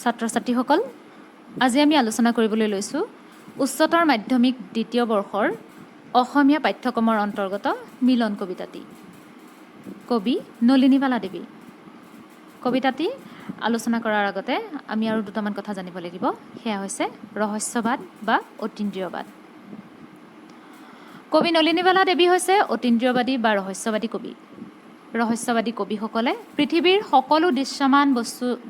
ছাত্ৰ ছাত্ৰীসকল, আজি আমি আলোচনা কৰিবলৈ লৈছোঁ উচ্চতৰ মাধ্যমিক দ্বিতীয় বৰ্ষৰ অসমীয়া পাঠ্যক্ৰমৰ অন্তৰ্গত মিলন কবিতাটি। কবি নলিনীবালা দেৱী। কবিতাটি আলোচনা কৰাৰ আগতে আমি আৰু দুটামান কথা জানিব লাগিব। সেয়া হৈছে ৰহস্যবাদ বা অতীন্দ্ৰিয়বাদ। কবি নলিনীবালা দেৱী হৈছে অতীন্দ্ৰিয়বাদী বা ৰহস্যবাদী কবি। ৰহস্যবাদী কবিসকলে পৃথিৱীৰ সকলো দৃশ্যমান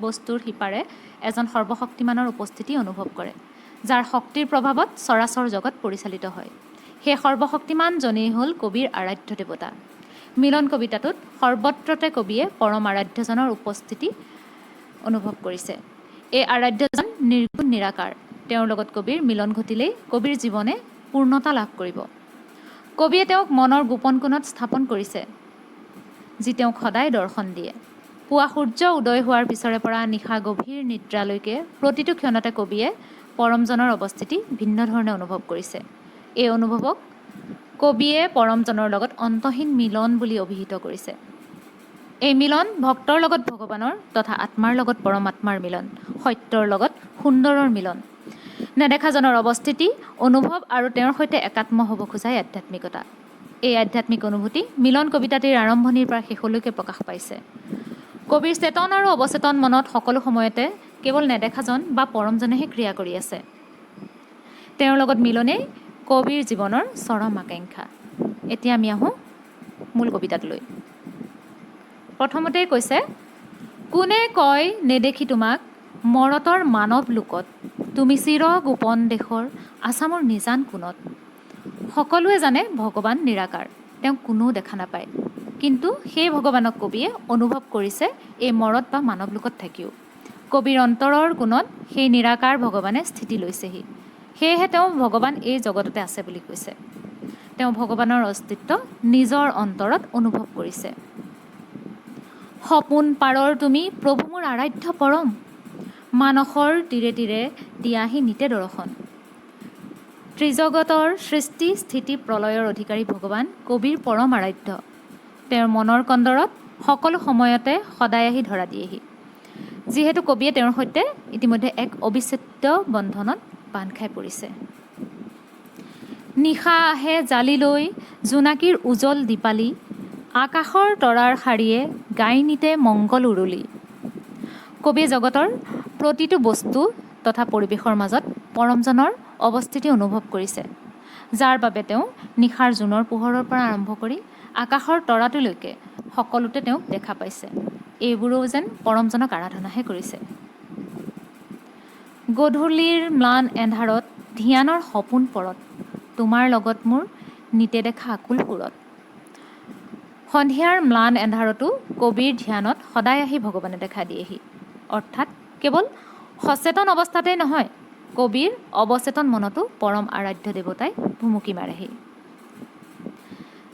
বস্তুৰ সিপাৰে এজন সৰ্বশক্তিমানৰ উপস্থিতি অনুভৱ কৰে, যাৰ শক্তিৰ প্ৰভাৱত চৰাচৰ জগত পৰিচালিত হয়। সেই সৰ্বশক্তিমানজনেই হ'ল কবিৰ আৰাধ্য দেৱতা। মিলন কবিতাটোত সৰ্বত্ৰতে কবিয়ে পৰম আৰাধ্যজনৰ উপস্থিতি অনুভৱ কৰিছে। এই আৰাধ্যজন নিৰ্গুণ নিৰাকাৰ। তেওঁৰ লগত কবিৰ মিলন ঘটিলেই কবিৰ জীৱনে পূৰ্ণতা লাভ কৰিব। কবিয়ে তেওঁক মনৰ গোপন কোণত স্থাপন কৰিছে, যি তেওঁক সদায় দৰ্শন দিয়ে। পুৱা সূৰ্য উদয় হোৱাৰ পিছৰে পৰা নিশা গভীৰ নিদ্ৰালৈকে প্ৰতিটো ক্ষণতে কবিয়ে পৰমজনৰ অৱস্থিতি ভিন্ন ধৰণে অনুভৱ কৰিছে। এই অনুভৱক কবিয়ে পৰমজনৰ লগত অন্তহীন মিলন বুলি অভিহিত কৰিছে। এই মিলন ভক্তৰ লগত ভগৱানৰ তথা আত্মাৰ লগত পৰমাত্মাৰ মিলন, সত্যৰ লগত সুন্দৰৰ মিলন। নেদেখাজনৰ অৱস্থিতি, অনুভৱ আৰু তেওঁৰ সৈতে একাত্ম হ'ব খোজাই আধ্যাত্মিকতা। এই আধ্যাত্মিক অনুভূতি মিলন কবিতাটিৰ আৰম্ভণিৰ পৰা শেষলৈকে প্ৰকাশ পাইছে। কবিৰ চেতন আৰু অৱচেতন মনত সকলো সময়তে কেৱল নেদেখাজন বা পৰমজনেহে ক্ৰিয়া কৰি আছে। তেওঁৰ লগত মিলনেই কবিৰ জীৱনৰ চৰম আকাংক্ষা। এতিয়া আমি আহোঁ মূল কবিতাটোলৈ। প্ৰথমতেই কৈছে, কোনে কয় নেদেখি তোমাক মৰতৰ মানৱ লোকত, তুমি চিৰ গোপন দেশৰ আছা মোৰ নিজান কোণত। সকলোৱে জানে ভগৱান নিৰাকাৰ, তেওঁক কোনেও দেখা নাপায়। কিন্তু সেই ভগৱানক কবিয়ে অনুভৱ কৰিছে এই মৰত বা মানৱ লোকত থাকিও। কবিৰ অন্তৰৰ কোণত সেই নিৰাকাৰ ভগৱানে স্থিতি লৈছেহি। সেয়েহে তেওঁ ভগৱান এই জগততে আছে বুলি কৈছে। তেওঁ ভগৱানৰ অস্তিত্ব নিজৰ অন্তৰত অনুভৱ কৰিছে। সপোন পাৰৰ তুমি প্ৰভু মোৰ আৰাধ্য পৰম, মানসৰ তীৰে তীৰে দিয়াহি নিতে দৰ্শন। ত্ৰিজগতৰ সৃষ্টি স্থিতি প্ৰলয়ৰ অধিকাৰী ভগৱান কবিৰ পৰম আৰাধ্য। তেওঁৰ মনৰ কন্দৰত সকলো সময়তে সদায় আহি ধৰা দিয়েহি। যিহেতু কবিয়ে তেওঁৰ সৈতে ইতিমধ্যে এক অবিচ্ছেদ্য বন্ধনত বান্ধ খাই পৰিছে। নিশা আহে জালি লৈ জোনাকীৰ উজ্জ্বল দীপালি, আকাশৰ তৰাৰ শাৰীয়ে গাই নিতে মংগল উৰুলি। কবিয়ে জগতৰ প্ৰতিটো বস্তু তথা পৰিৱেশৰ মাজত পৰমজনৰ অৱস্থিতি অনুভৱ কৰিছে, যাৰ বাবে তেওঁ নিশাৰ জোনৰ পোহৰৰ পৰা আৰম্ভ কৰি আকাশৰ তৰাটোলৈকে সকলোতে তেওঁক দেখা পাইছে। এইবোৰো যেন পৰমজনক আৰাধনাহে কৰিছে। গধূলিৰ ম্লান এন্ধাৰত ধ্যানৰ সপোন পৰত, তোমাৰ লগত মোৰ নিতে দেখা আকুল সুৰত। সন্ধিয়াৰ ম্লান এন্ধাৰতো কবিৰ ধ্যানত সদায় আহি ভগৱানে দেখা দিয়েহি। অৰ্থাৎ কেৱল সচেতন অৱস্থাতেই নহয়, কবিৰ অৱচেতন মনতো পৰম আৰাধ্য দেৱতাই ভুমুকি মাৰেহি।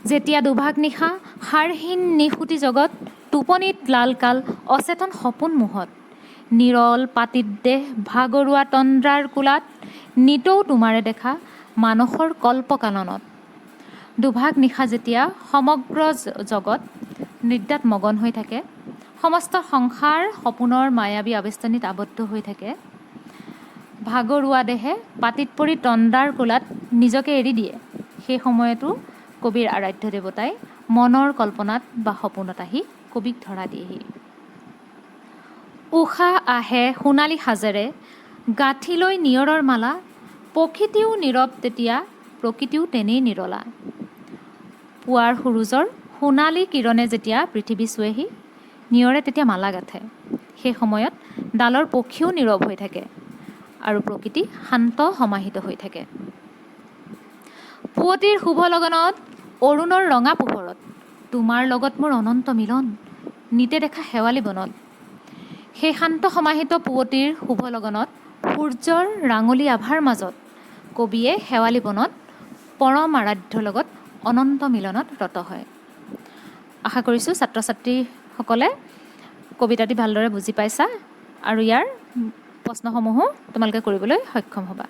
যেতিয়া দুভাগ নিশা সাৰহীন নিশুতি জগত, টোপনিত লালকাল অচেতন সপোন মোহত, নিৰল পাতিত দেহ ভাগৰুৱা তন্দ্ৰাৰ কোলাত, নিতৌ তোমাৰে দেখা মানসৰ কল্পকাননত। দুভাগ নিশা যেতিয়া সমগ্ৰ জগত নিদ্ৰাত মগন হৈ থাকে, সমস্ত সংসাৰ সপোনৰ মায়াবী আবেষ্টনীত আবদ্ধ হৈ থাকে, ভাগৰুৱা দেহে পাতিত পৰি তন্দ্ৰাৰ কোলাত নিজকে এৰি দিয়ে, সেই সময়তো কবিৰ আৰাধ্য দেৱতাই মনৰ কল্পনাত বা সপোনত আহি কবিক ধৰা দিয়েহি। উষা আহে সোণালী সাজেৰে গাঁঠি লৈ নিয়ৰৰ মালা, প্ৰকৃতিও নীৰৱ তেতিয়া প্ৰকৃতিও তেনেই নিৰলা। পুৱাৰ সূৰুজৰ সোণালী কিৰণে যেতিয়া পৃথিৱী চুৱেহি, নিয়ৰে তেতিয়া মালা গাঁঠে। সেই সময়ত ডালৰ পক্ষীও নীৰৱ হৈ থাকে আৰু প্ৰকৃতি শান্ত সমাহিত হৈ থাকে। পুৱতিৰ শুভ লগনত অৰুণৰ ৰঙা পোহৰত, তোমাৰ লগত মোৰ অনন্ত মিলন, নিতে দেখা শেৱালি বনত। সেই শান্ত সমাহিত পুৱতিৰ শুভ লগনত সূৰ্যৰ ৰাঙলী আভাৰ মাজত কবিয়ে শেৱালি বনত পৰম আৰাধ্যৰ লগত অনন্ত মিলনত ৰত হয়। আশা কৰিছোঁ ছাত্ৰ ছাত্ৰীসকলে কবিতাটি ভালদৰে বুজি পাইছা আৰু ইয়াৰ প্ৰশ্নসমূহো তোমালোকে কৰিবলৈ সক্ষম হ'বা।